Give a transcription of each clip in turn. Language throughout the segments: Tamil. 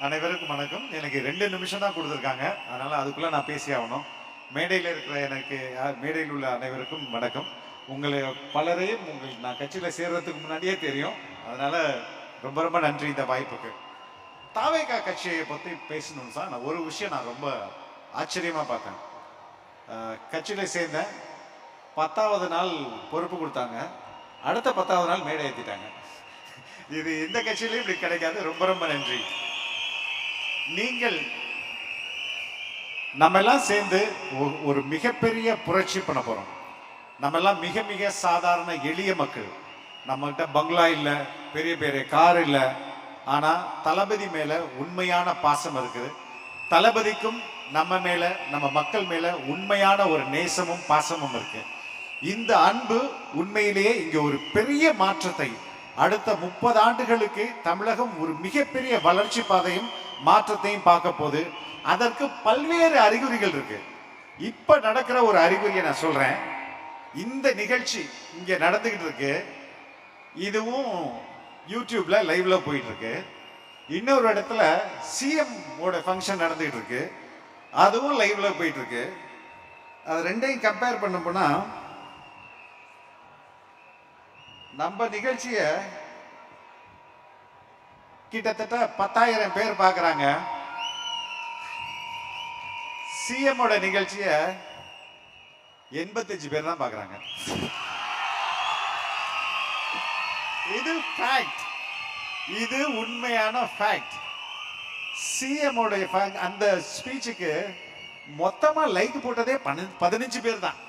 அனைவருக்கும் வணக்கம். எனக்கு 2 நிமிஷம் தான் கொடுத்துருக்காங்க. அதனால அதுக்குள்ள நான் பேசி ஆகணும். மேடையில் இருக்கிற எனக்கு மேடையில் உள்ள அனைவருக்கும் வணக்கம். உங்களை பலரையும் நான் கட்சியில சேர்றதுக்கு முன்னாடியே தெரியும். அதனால ரொம்ப ரொம்ப நன்றி இந்த வாய்ப்புக்கு. தாவேகா கட்சியை பத்தி பேசணும் சார். நான் ஒரு விஷயம் நான் ரொம்ப ஆச்சரியமா பார்த்தேன். கட்சியில சேர்ந்தேன். 10வது நாள் பொறுப்பு கொடுத்தாங்க. அடுத்த 10வது நாள் மேடை ஏற்றிட்டாங்க. இது எந்த கட்சியிலையும் இப்படி கிடைக்காது. ரொம்ப ரொம்ப நன்றி. நீங்கள் நம்ம எல்லாம் சேர்ந்து ஒரு மிகப்பெரிய புரட்சி பண்ண போறோம். நம்ம எல்லாம் மிக மிக சாதாரண எளிய மக்கள். நம்ம கிட்ட பங்களா இல்ல, பெரிய பெரிய கார் இல்ல. ஆனா தளபதி மேல உண்மையான பாசம் இருக்குது. தளபதிக்கும் நம்ம மேல, நம்ம மக்கள் மேல உண்மையான ஒரு நேசமும் பாசமும் இருக்கு. இந்த அன்பு உண்மையிலேயே இங்க ஒரு பெரிய மாற்றத்தை, அடுத்த 30 ஆண்டுகளுக்கு தமிழகம் ஒரு மிகப்பெரிய வளர்ச்சி பாதையும் மாற்றத்தையும் பார்க்க போது. அதற்கு பல்வேறு அறிகுறிகள் இருக்கு. இப்ப நடக்கிற ஒரு அறிகுறியை நான் சொல்றேன். இந்த நிகழ்ச்சி இங்க நடந்துகிட்டு இருக்கு. இதுவும் யூடியூப்ல லைவ்ல போயிட்டு இருக்கு. இன்னொரு இடத்துல சிஎம் ஓட ஃபங்க்ஷன் நடந்துகிட்டு இருக்கு. அதுவும் லைவ்ல போயிட்டு இருக்கு. அது ரெண்டையும் கம்பேர் பண்ண போனா நம்ம நிகழ்ச்சிய கிட்டத்தட்ட 10,000 பேர் பார்க்கறாங்க. சிஎம் ஓட நிகழ்ச்சிய 85 பேர் தான் பார்க்கறாங்க. இது ஃபேக்ட். இது உண்மையான ஃபேக்ட். சிஎம் ஓட அந்த ஸ்பீச்சுக்கு மொத்தமா லைக் போட்டதே 15 பேர் தான்.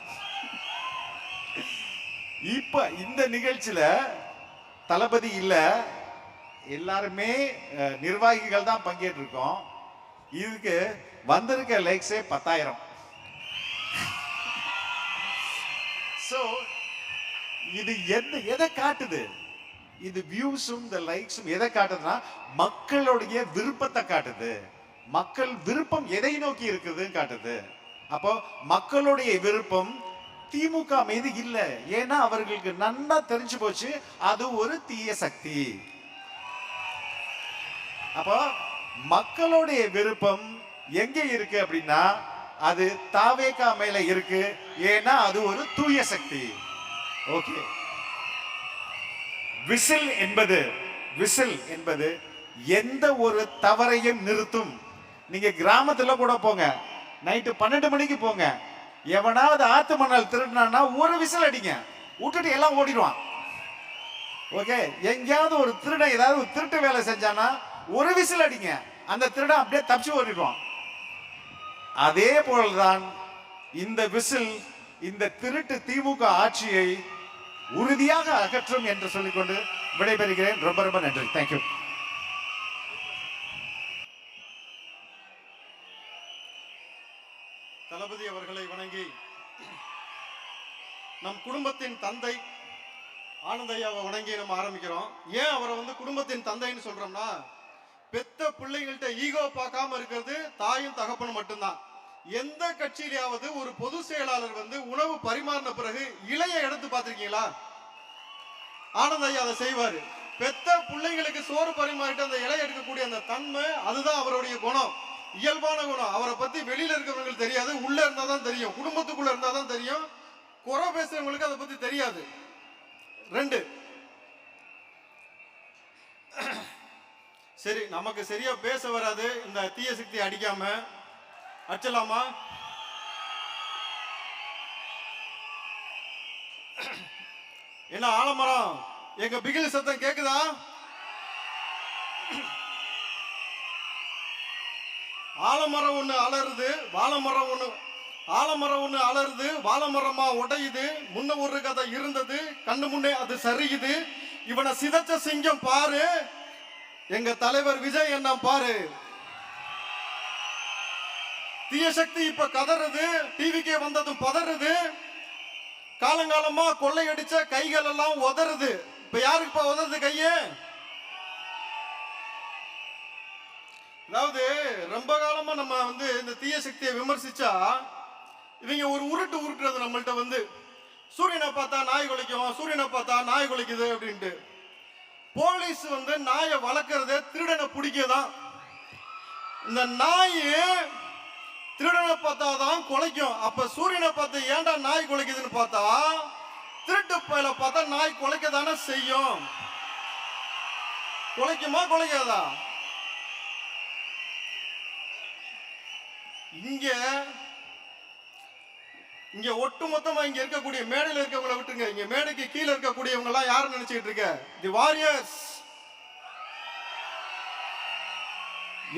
இப்ப இந்த நிகழ்ச்சியில தளபதி இல்ல, எல்லாருமே நிர்வாகிகள் தான் பங்கேற்று இருக்கோம். இதுக்கு வந்திருக்க லைக்ஸே 10,000. சோ இது எதை காட்டுது? இது வியூஸும் இந்த லைக்ஸும் எதை காட்டுதுன்னா மக்களுடைய விருப்பத்தை காட்டுது. மக்கள் விருப்பம் எதை நோக்கி இருக்குதுன்னு காட்டுது. அப்போ மக்களுடைய விருப்பம் திமுக மீது இல்ல. ஏன்னா அவர்களுக்கு நன்னா தெரிஞ்சு போச்சு அது ஒரு தீய சக்தி. அப்போ மக்களுடைய விருப்பம் எங்க இருக்கு அப்படின்னா அது தாவேகா மேல இருக்கு. ஏன்னா அது ஒரு தூய சக்தி. ஓகே. விசில் என்பது எந்த ஒரு தவறையும் நிறுத்தும். நீங்க கிராமத்துல கூட போங்க, நைட்டு 12 மணிக்கு போங்க, எவனாவது ஆத்து மணல் திருடினான்னா ஒரு விசில் அடிங்க, விட்டுட்டு எல்லாம் ஓடிடுவான். ஓகே. எங்கேயாவது ஒரு திருடன் ஏதாவது ஒரு திருட்டு வேலை செஞ்சானா ஒரு விசில் அடிங்க, அந்த திருடன் அப்படியே தப்பிச்சு ஓடிடுவான். அதே போலதான் இந்த விசில் இந்த திருட்டு திமுக ஆட்சியை உறுதியாக அகற்றும் என்று சொல்லிக்கொண்டு விடைபெறுகிறேன். ரொம்ப ரொம்ப நன்றி. தேங்க்யூ. தளபதி அவர்களை வணங்கி நம் குடும்பத்தின் தந்தை ஆனந்தையாவை வணங்கி நம்ம ஆரம்பிக்கிறோம். ஏன் அவரை குடும்பத்தின் தந்தைன்னு சொல்றோம்னா, பெத்த பிள்ளைங்கள்ட்ட ஈகோ பார்க்காம இருக்கிறது தாயும் தகப்பனும் மட்டும்தான். எந்த கட்சியிலாவது ஒரு பொது செயலாளர் உணவு பரிமாறின பிறகு இலைய எடுத்து பார்த்திருக்கீங்களா? ஆனந்தையா அதை செய்வாரு. பெத்த பிள்ளைங்களுக்கு சோறு பரிமாறிட்டு அந்த இலைய எடுக்கக்கூடிய அந்த தன்மை, அதுதான் அவருடைய குணம், இயல்பான குணம். அவரை பத்தி வெளியில இருக்கிறவங்களுக்கு தெரியாது, உள்ள இருந்தாதான் தெரியும். குடும்பத்துக்குள்ள இருந்தாதான் தெரியும். குறை பேசுறவங்களுக்கு அதை பத்தி தெரியாது. 2 சரி, நமக்கு சரியா பேச வராது. இந்த தீய சக்தி அடிக்காம அடிச்சலாமா? என்ன ஆலமரம், எங்க பிகில் சத்தம் கேக்குதா? ஆலமரம் ஒண்ணு அலறுது, வாழைமரம் ஒண்ணு, ஆலமரம் ஒண்ணு அலறுது, வாழைமரமா உடையுது. முன்ன ஒரு கதை இருந்தது, கண்ணு முன்னே அது சரியுது. இவனை சிதைச்ச சிங்கம் பாரு, எங்க தலைவர் விஜய் என்ன பாரு. தீய சக்தி இப்ப கதறுது, டிவிக்கே வந்ததும் பதறுது. காலங்காலமா கொள்ளையடிச்ச கைகள் எல்லாம் உதறுது. இப்ப யாருக்கு உதறுது கையே? அதாவது ரொம்ப காலமா நம்ம இந்த தீய சக்தியை விமர்சிச்சா இவங்க ஒரு உருட்டுறது நம்மள்ட்ட சூரியனை பார்த்தா நாய் குலைக்கும், சூரியனை பார்த்தா நாய் குலைக்குது அப்படின்ட்டு. போலீஸ் நாயை வளர்க்கறதே திருடனை பிடிக்கதான். இந்த நாய் திருடனை பார்த்தாதான் குலைக்கும். அப்ப சூரியனை பார்த்து ஏன்டா நாய் குலைக்குதுன்னு பார்த்தா, திருட்டு பயில பார்த்தா நாய் குலைக்க தானே செய்யும். குலைக்குமா குலைக்காதா? இங்க ஒட்டுமொத்தமா இங்க இருக்கக்கூடிய மேடையில் இருக்கவங்களை விட்டுருங்க. இங்க மேடைக்கு கீழே இருக்கக்கூடியவங்க எல்லாம் யாரு நினைச்சிட்டு இருக்க? தி வாரியர்ஸ்.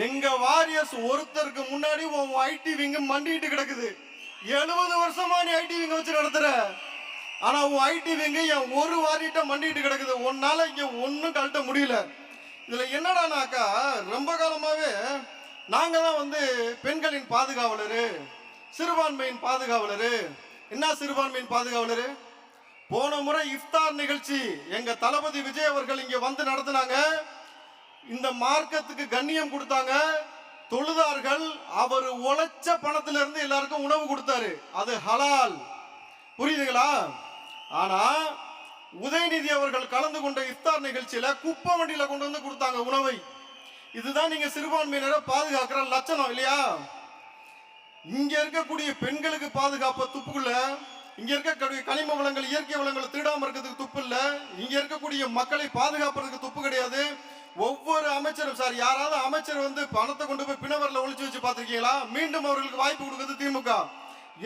எங்க வாரியர்ஸ் ஒருத்தருக்கு முன்னாடி ஐடி விங்க மண்டிட்டு கிடக்குது. 70 வருஷமா நீ ஐடி விங்க வச்சு நடத்துற. ஆனா உன் ஐடி விங்க என் ஒரு வாரிட்ட மண்டிட்டு கிடக்குது. உன்னால இங்க ஒன்னும் கழட்ட முடியல. இதுல என்னடானாக்கா, ரொம்ப காலமாவே நாங்க தான் வந்து பெண்களின் பாதுகாவலரு, சிறுபான்மையின் பாதுகாவலரு. என்ன சிறுபான்மையின் பாதுகாவலரு? போன முறை இஃப்தார் நிகழ்ச்சி எங்க தளபதி விஜய் அவர்கள் இங்க வந்து நடத்தினாங்க. இந்த மார்க்கத்துக்கு கண்ணியம் கொடுத்தாங்க, தொழுதார்கள். அவர் உழைச்ச பணத்துல இருந்து எல்லாருக்கும் உணவு கொடுத்தாரு. அது ஹலால். புரியுதுங்களா? ஆனா உதயநிதி அவர்கள் கலந்து கொண்ட இஃப்தார் நிகழ்ச்சியில குப்பை வண்டியில கொண்டு வந்து கொடுத்தாங்க உணவை. இதுதான் நீங்க சிறுபான்மையினரை பாதுகாக்கிற லட்சணம் இல்லையா? இங்க இருக்கக்கூடிய பெண்களுக்கு பாதுகாப்ப துப்புக்குள்ள, இங்க இருக்கக்கூடிய கனிம வளங்கள், இயற்கை வளங்களை திருடாம இருக்கிறதுக்கு துப்பு இல்ல. இங்க இருக்கக்கூடிய மக்களை பாதுகாப்பதற்கு துப்பு கிடையாது. ஒவ்வொரு அமைச்சரும் சார், யாராவது அமைச்சர் வந்து பணத்தை கொண்டு போய் பிணவரில் ஒளிச்சு வச்சு பார்த்திருக்கீங்களா? மீண்டும் அவர்களுக்கு வாய்ப்பு கொடுக்குறது திமுக.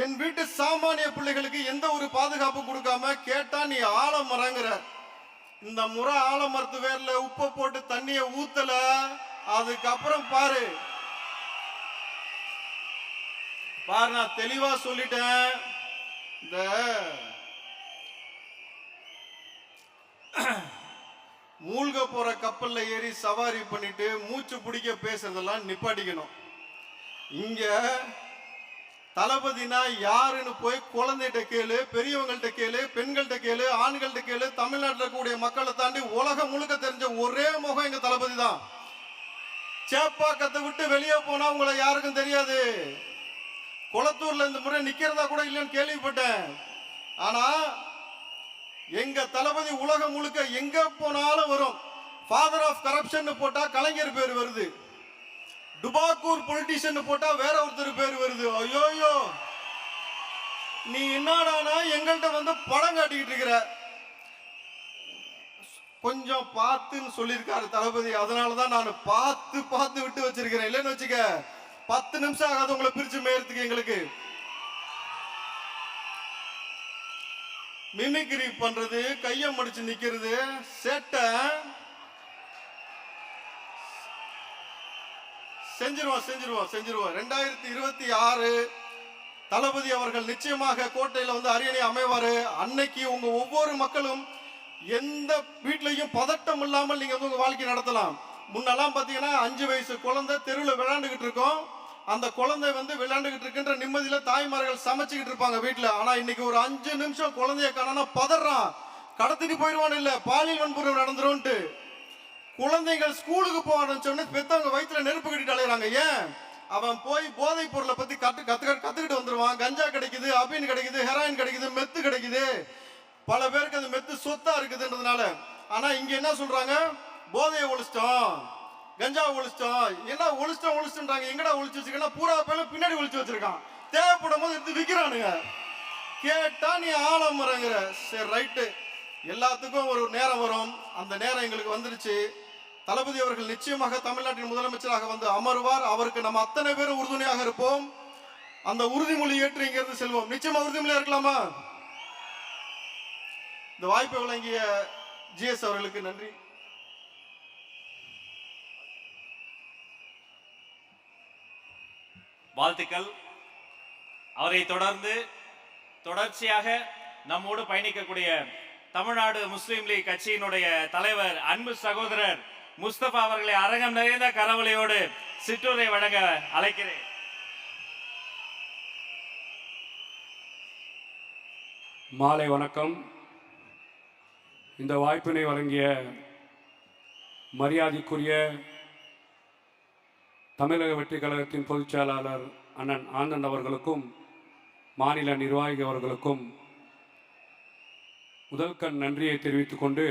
என் வீட்டு சாமானிய பிள்ளைகளுக்கு எந்த ஒரு பாதுகாப்பும் கொடுக்காம கேட்டா நீ ஆலமரங்கிற. இந்த முறை ஆலமரத்து வேர்ல உப்பை போட்டு தண்ணிய ஊத்தல. அதுக்கப்புறம் பாரு, நான் தெளிவா சொல்லிட்டேன். இந்த மூழ்க போற கப்பல்ல ஏறி சவாரி பண்ணிட்டு மூச்சு பிடிக்க பேசுறதெல்லாம் நிப்பாட்டிக்கணும். இங்க தளபதினா யாருன்னு போய் குழந்தைகிட்ட கேளு, பெரியவங்கள்ட்ட கேளு, பெண்கள்ட்ட கேளு, ஆண்கள்ட்ட கேளு. தமிழ்நாட்டில் இருக்கக்கூடிய மக்களை தாண்டி உலகம் முழுக்க தெரிஞ்ச ஒரே முகம் எங்க தளபதி தான். சேப்பாக்கத்தை விட்டு வெளியே போனா உங்களை யாருக்கும் தெரியாது. குளத்தூர்ல இந்த முறை நிக்கிறதா கூட இல்லைன்னு கேள்விப்பட்டேன். ஆனா எங்க தளபதி உலகம் முழுக்க எங்க போனாலும் வரும். ஃபாதர் ஆஃப் கரப்ஷன் போட்டா கலைஞர் பேர் வருது. டுபாக்கூர் பொலிட்டிஷியன் போட்டா வேற ஒருத்தர் பேர் வருது. ஐயோயோ, நீ என்னடானா எங்கள்கிட்ட வந்து படம் காட்டிக்கிட்டு இருக்கிற. கொஞ்சம் பார்த்துன்னு சொல்லியிருக்காரு தளபதி. அதனாலதான் நான் பார்த்து விட்டு வச்சிருக்கிறேன். இல்லைன்னு வச்சுக்க 10 நிமிஷம் ஆகாது உங்களை பிரிச்சு மேயறதுக்கு. எங்களுக்கு மிமிக்ரி பண்றது, கைய மடிச்சு நிக்கிறது, சேட்டை செஞ்சிருவோம். 2026 தளபதி அவர்கள் நிச்சயமாக கோட்டையில வந்து அரியணை அமைவாரு. அன்னைக்கு உங்க ஒவ்வொரு மக்களும் எந்த வீட்லயும் பதட்டம் இல்லாமல் நீங்க வந்து உங்க வாழ்க்கை நடத்தலாம். முன்னெல்லாம் பாத்தீங்கன்னா 5 வயசு குழந்தை தெருவில் விளையாண்டுகிட்டு இருக்கோம். அந்த குழந்தை வந்து விளையாண்டுகிட்டு இருக்கின்ற நிம்மதியில தாய்மார்கள் சமைச்சுக்கிட்டு இருப்பாங்க வீட்டுல. ஆனா இன்னைக்கு ஒரு 5 நிமிஷம் குழந்தைய காணா பதறான், கடத்திட்டு போயிடுவான், இல்ல பாலியல் வன்புணர்வு நடந்துரும்ட்டு. குழந்தைகள் ஸ்கூலுக்கு போவான்னு பெத்தவங்க வயிற்றுல நெருப்பு கட்டிட்டு அலையிறாங்க. ஏன்? அவன் போய் போதைப் பொருளை பத்தி கத்துக்கிட்டு வந்துருவான். கஞ்சா கிடைக்குது, அபின் கிடைக்குது, ஹெராயின் கிடைக்குது, மெத்து கிடைக்குது. பல பேருக்கு அது மெத்து சொத்தா இருக்குதுன்றதுனால. ஆனா இங்க என்ன சொல்றாங்க? போதையை ஒழிச்சிட்டோம், கஞ்சா ஒழிச்சிட்டோம். என்ன ஒழிச்சிட்டோம்ன்றாங்க. எங்கடா ஒழிச்சு வச்சிருக்கா? பூரா பேரும் பின்னாடி ஒழிச்சு வச்சிருக்கான். தேவைப்படும் போது எடுத்து விற்கிறானுங்க. கேட்டா நீ ஆலமரங்கிற. சரி, ரைட்டு, எல்லாத்துக்கும் ஒரு நேரம் வரும். அந்த நேரம் எங்களுக்கு வந்துருச்சு. தளபதி அவர்கள் நிச்சயமாக தமிழ்நாட்டின் முதலமைச்சராக வந்து அமர்வார். அவருக்கு நம்ம அத்தனை பேரும் உறுதுணையாக இருப்போம். அந்த உறுதிமொழி ஏற்று இங்கிருந்து செல்வோம். நிச்சயமா உறுதிமொழியா இருக்கலாமா? இந்த வாய்ப்பை வழங்கிய ஜிஎஸ் அவர்களுக்கு நன்றி. வாழ்த்துக்கள். அவரை தொடர்ச்சியாக நம்மோடு பயணிக்கக்கூடிய தமிழ்நாடு முஸ்லீம் லீக் கட்சியினுடைய தலைவர் அன்பு சகோதரர் முஸ்தபா அவர்களை அரங்கம் நிறைந்த கரவொலியோடு சிற்றுரை வழங்க அழைக்கிறேன். மாலை வணக்கம். இந்த வாய்ப்பினை வழங்கிய மரியாதைக்குரிய தமிழக வெற்றி கழகத்தின் பொதுச் செயலாளர் அண்ணன் ஆனந்த் அவர்களுக்கும் மாநில நிர்வாகி அவர்களுக்கும் முதல் கண் நன்றியை தெரிவித்துக் கொண்டு,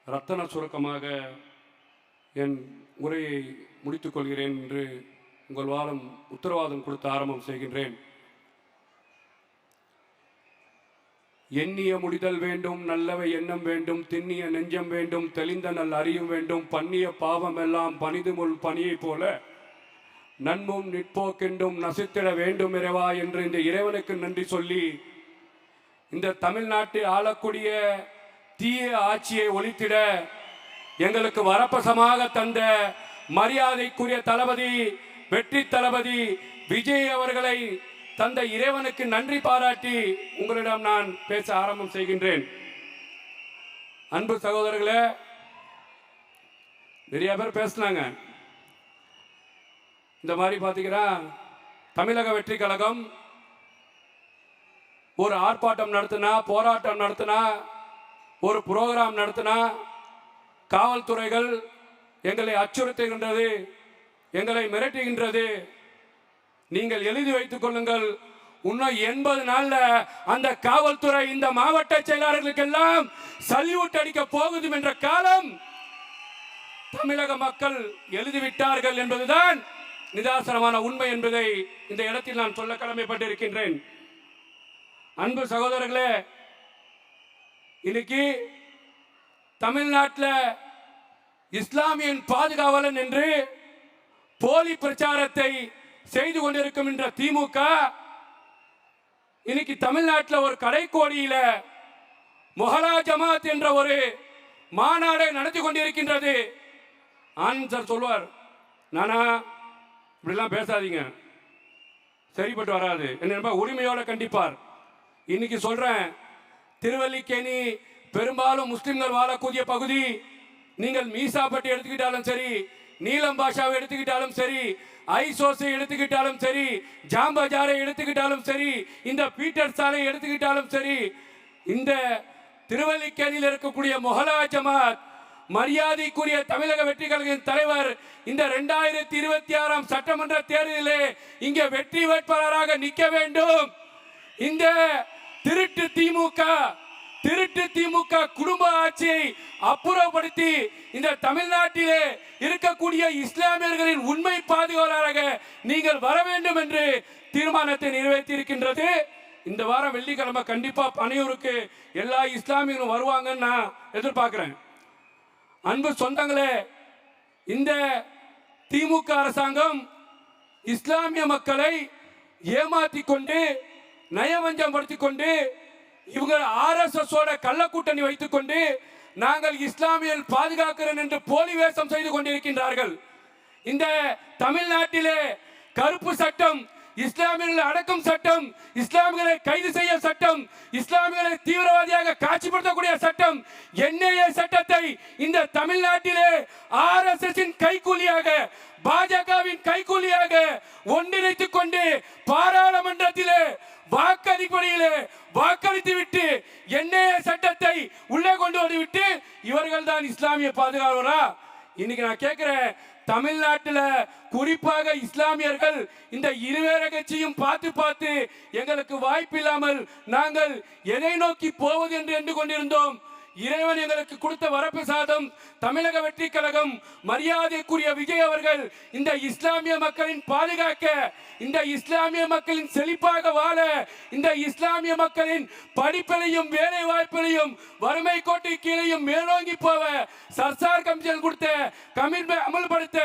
ரத்தன சுருக்கமாக என் உரையை முடித்துக் கொள்கிறேன் என்று உங்கள் வாரம் உத்தரவாதம் கொடுத்து ஆரம்பம் செய்கின்றேன். எண்ணிய முடிதல் வேண்டும், நல்லவை எண்ணம் வேண்டும், திண்ணிய நெஞ்சம் வேண்டும், தெளிந்த நல் அறியும் வேண்டும், பண்ணிய பாவம் எல்லாம் பனிது முள் பனியைப் போல நன்மும் நிற்போக்கென்றும் நசித்திட வேண்டும் இறைவா என்று இந்த இறைவனுக்கு நன்றி சொல்லி இந்த தமிழ்நாட்டை ஆளக்கூடிய தீய ஆட்சியை ஒழித்திட எங்களுக்கு வரப்பசமாக தந்த மரியாதைக்குரிய தளபதி, வெற்றி தளபதி விஜய் அவர்களை தந்த இறைவனுக்கு நன்றி பாராட்டி உங்களிடம் நான் பேச ஆரம்பம் செய்கின்றேன். அன்பு சகோதரர்களே, நிறைய பேர் பேசினாங்க. இந்த மாதிரி பார்த்தீங்கன்னா தமிழக வெற்றி கழகம் ஒரு ஆர்ப்பாட்டம் நடத்தினா, போராட்டம் நடத்தினா, ஒரு புரோகிராம் நடத்தினா காவல்துறைகள் எங்களை அச்சுறுத்துகின்றது, எங்களை மிரட்டுகின்றது. நீங்கள் எழுதி வைத்துக் கொள்ளுங்கள், இன்னும் 80 நாள்ல அந்த காவல்துறை இந்த மாவட்ட செயலாளர்களுக்கெல்லாம் சல்யூட் அடிக்க போகுது என்ற காலம் தமிழக மக்கள் எழுதிவிட்டார்கள் என்பதுதான் நிதாசனமான உண்மை என்பதை இந்த இடத்தில் நான் சொல்ல கடமைப்பட்டிருக்கின்றேன். அன்பு சகோதரர்களே, இன்னைக்கு தமிழ்நாட்டில் இஸ்லாமியன் பாதுகாவலன் என்று போலி பிரச்சாரத்தை செய்து கொண்டிருக்கும் என்ற திமுக இன்னைக்கு தமிழ்நாட்டில் ஒரு கடைக்கோடியில மொஹலா ஜமாத் என்ற ஒரு மாநாடை நடத்தி கொண்டிருக்கின்றது. ஆனந்த் சார் சொல்வார், நானா இப்படிலாம் பேசாதீங்க, சரிப்பட்டு வராது என்ன உரிமையோட கண்டிப்பார். இன்னைக்கு சொல்றேன், திருவல்லிக்கேணி பெரும்பாலும் முஸ்லிம்கள் வாழக்கூடிய பகுதி. நீங்கள் மீசாப்பட்டி எடுத்துக்கிட்டாலும் சரி, நீலம் பாஷாவை எடுத்துக்கிட்டாலும் சரி, ஐசோஸை எடுத்துக்கிட்டாலும் சரி, ஜாம்பஜாரை எடுத்துக்கிட்டாலும் சரி, இந்த பீட்டர் சாலை எடுத்துக்கிட்டாலும் சரி, இந்த திருவல்லிக்கேணியில் இருக்கக்கூடிய மொஹலா ஜமாத் மரியாதைக்குரிய தமிழக வெற்றி கழகத்தின் தலைவர் இந்த 2026 சட்டமன்ற தேர்தலிலே இங்கே வெற்றி வேட்பாளராக நிற்க வேண்டும். இந்த திருட்டு திமுக குடும்ப ஆட்சியை அப்புறப்படுத்தி இந்த தமிழ்நாட்டிலே இருக்கக்கூடிய இஸ்லாமியர்களின் உண்மை பாதுகாவலராக நீங்கள் வர வேண்டும் என்று தீர்மானத்தை நிறைவேற்றி இருக்கின்றது. இந்த வாரம் வெள்ளிக்கிழமை கண்டிப்பா பனையூருக்கு எல்லா இஸ்லாமியர்களும் வருவாங்கன்னு நான் எதிர்பார்க்கிறேன். அன்பு சொந்தங்களே, இந்த திமுக அரசாங்கம் இஸ்லாமிய மக்களை ஏமாற்றி கொண்டு நயவஞ்சம் படுத்திக் கொண்டு இவங்க RSS ஓட கள்ள கூட்டணி வைத்துக் கொண்டு நாங்கள் இஸ்லாமியர் பாதுகாக்கிறோம் என்று போலி வேஷம் செய்து கொண்டிருக்கின்றார்கள். இந்த தமிழ்நாட்டிலே கருப்பு சட்டம், இஸ்லாமியர்களை அடக்கும் சட்டம், இஸ்லாமியர்களை கைது செய்ய சட்டம், இஸ்லாமியர்களை தீவிரவாதியாக காட்சிப்படுத்தக்கூடிய சட்டம், NIA சட்டத்தை இந்த தமிழ்நாட்டிலே RSS கைக்கூலியாக, பாஜகவின் கைக்கூலியாக ஒன்றிணைத்துக் கொண்டு பாராளுமன்றத்திலே வாக்கு அடிப்படையிலே வாக்களித்து விட்டு NIA சட்டத்தை உள்ளே கொண்டு வந்துவிட்டு இவர்கள் தான் இஸ்லாமிய பாதுகாவலரா? இன்னைக்கு நான் கேட்கிறேன், தமிழ்நாட்டில் குறிப்பாக இஸ்லாமியர்கள் இந்த இருவேற கட்சியும் பார்த்து எங்களுக்கு வாய்ப்பு இல்லாமல் நாங்கள் எதை நோக்கி போவது என்று எண்ணி கொண்டிருந்தோம். இறைவன் எங்களுக்கு கொடுத்த வரப்பிரசாதம் தமிழக வெற்றி கழகம் மரியாதைக்குரிய விஜய் அவர்கள் இந்த இஸ்லாமிய மக்களின் பாதுகாக்க, இந்த இஸ்லாமிய மக்களின் செழிப்பாக வாழ, இந்த இஸ்லாமிய மக்களின் படிப்பிலையும் வேலை வாய்ப்பிலையும் வறுமை கோட்டை கீழையும் மேலோங்கி போவ சர்சார் கமிஷன் கொடுத்த கமிட்மெண்ட் அமல்படுத்த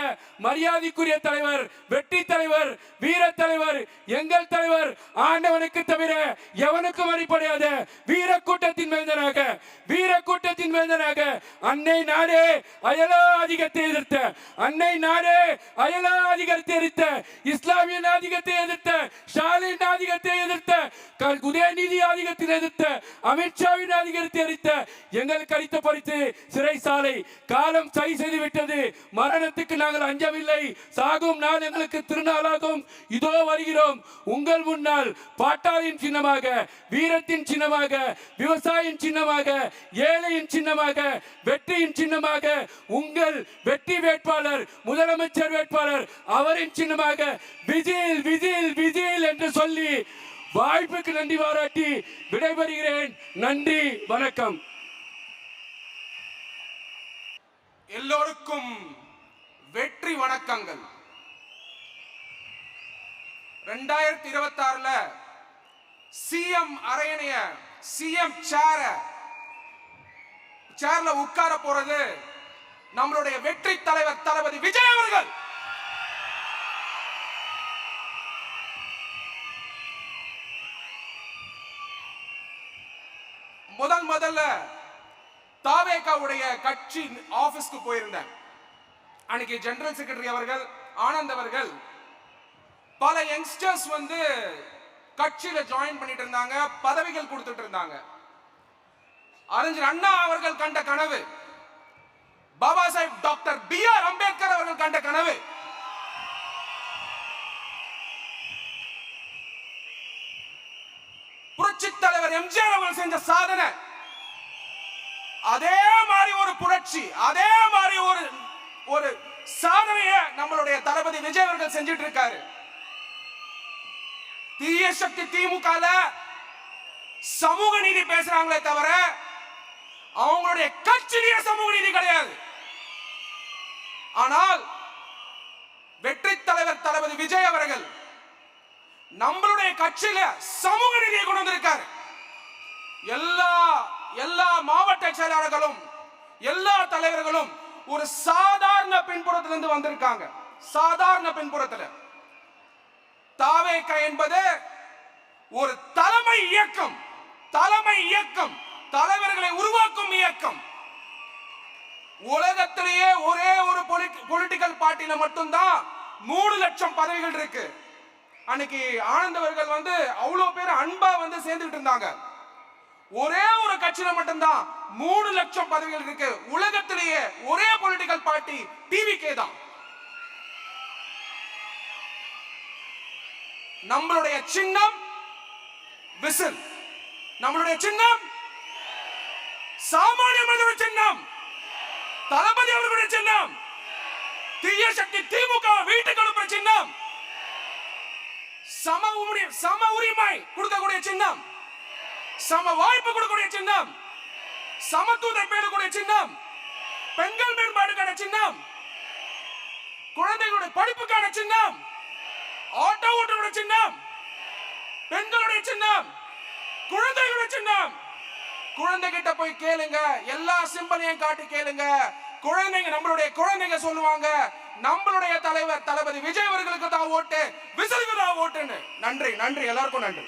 மரியாதைக்குரிய தலைவர், வெற்றி தலைவர், வீர தலைவர், எங்கள் தலைவர் ஆண்டவனுக்கு தவிர எவனுக்கும் அடிப்படையாத வீர கூட்டத்தின் வேந்தனாக அன்னை நாடே அயலா அதிகத்தை எதிர்த்த, அன்னை நாடே அயலா அதிகத்தை எதிர்த்த, இஸ்லாமிய ஆதிக்கத்தை எதிர்த்த, ஸ்டாலின் ஆதிக்கத்தை எதிர்த்த, உதயநிதி ஆதிக்கத்தை எதிர்த்த, அமித்ஷாவின் ஆதிக்கத்தை எதிர்த்த எங்களுக்கு அளித்த பரிசு சிறைசாலை. காலம் சரி செய்து விட்டது. மரணத்துக்கு நாங்கள் அஞ்சவில்லை. சாகும் நாள் எங்களுக்கு திருநாளாகும். இதோ வருகிறோம் உங்கள் முன்னால் பாட்டாளின் சின்னமாக, வீரத்தின் சின்னமாக, விவசாயியின் சின்னமாக, ஏழையின் சின்னமாக, வெற்றியின் சின்னமாக, உங்கள் வெற்றி வேட்பாளர், முதலமைச்சர் வேட்பாளர் அவரின் சின்னமாக விஜில் விஜில் விஜில் என்று சொல்லி வாய்ப்புக்கு நன்றி பாராட்டி விடைபெறுகிறேன். நன்றி, வணக்கம். எல்லோருக்கும் வெற்றி வணக்கங்கள். 2026ல சிஎம் அரையணைய சிஎம் சேர்ல உட்கார போறது நம்மளுடைய வெற்றி தலைவர் தளபதி விஜய் அவர்கள். முதல்ல தாவேகாவுடைய கட்சி ஆபீஸ்க்கு போயிருந்தேன். அன்னைக்கு ஜெனரல் செக்ரட்டரி அவர்கள் ஆனந்த் அவர்கள் பல யங்ஸ்டர்ஸ் வந்து கட்சியில ஜாயின் பண்ணிட்டு இருந்தாங்க, பதவிகள் கொடுத்துட்டு இருந்தாங்க. அறிஞர் அண்ணா அவர்கள் கண்ட கனவு, பாபா சாஹிப் டாக்டர் பி.ஆர். அம்பேத்கர் அவர்கள் கண்ட கனவு, புரட்சி தலைவர் எம்ஜிஆர் அவர்கள் செஞ்ச சாதனை, அதே மாதிரி ஒரு புரட்சி, அதே மாதிரி ஒரு சாதனையை நம்மளுடைய தளபதி விஜய் அவர்கள் செஞ்சிட்டு இருக்காரு. தீய சக்தி திமுக சமூக நீதி பேசுறாங்களே தவிர அவங்களுடைய கட்சியிலேயே சமூக நீதி கிடையாது. ஆனால் வெற்றி தலைவர் தளபதி விஜய் அவர்கள் நம்மளுடைய கட்சியில சமூக நீதியை கொண்டு வந்திருக்காரு. எல்லா மாவட்ட செயலாளர்களும் எல்லா தலைவர்களும் ஒரு சாதாரண பின்புறத்திலிருந்து வந்திருக்காங்க. சாதாரண பின்புறத்தில் தாவேகா என்பது ஒரு தலைமை இயக்கம், தலைவர்களை உருவாக்கும் இயக்கம். உலகத்திலேயே ஒரே ஒரு பொலிட்டிக்கல் பார்ட்டியில மட்டும்தான் 3 லட்சம் பதவிகள் இருக்கு. அன்னைக்கு ஆனந்த் அவர்கள் வந்து அவ்வளவு பேர் அன்பா வந்து சேர்ந்துட்டு இருந்தாங்க. ஒரே ஒரு கட்சியில மட்டும்தான் 3 லட்சம் பதவிகள் இருக்கு. உலகத்திலேயே ஒரே பொலிட்டிக்கல் பார்ட்டி டிவிகே தான். நம்மளுடைய சின்னம் விசில், நம்மளுடைய சின்னம் சாமானிய மனிதனுடைய சின்னம், தளபதி அவர்களுடைய சின்னம், தீய சக்தி திமுக வீட்டுக்கு அனுப்புற சின்னம், சம உரிமை கொடுக்கக்கூடிய சின்னம், சம வாய்ப்பு கொடுக்கக்கூடிய சின்னம், சமத்துவத்தை பேணக்கூடிய சின்னம், பெண்கள் மேம்பாடுக்கான சின்னம், குழந்தைகளுடைய படிப்புக்கான சின்னம், ஆட்டோ ஓட்டுடைய சின்னம், பெண்களுடைய சின்னம், குழந்தைகளுடைய சின்னம். குழந்தைகிட்ட போய் கேளுங்க, எல்லா சிம்பலையும் காட்டி கேளுங்க. குழந்தைங்க, நம்மளுடைய குழந்தைங்க சொல்லுவாங்க, நம்மளுடைய தலைவர் தளபதி விஜய் அவர்களுக்கு தான் ஓட்டு, விசிலுக்கு தான் ஓட்டுன்னு. நன்றி, எல்லாருக்கும் நன்றி.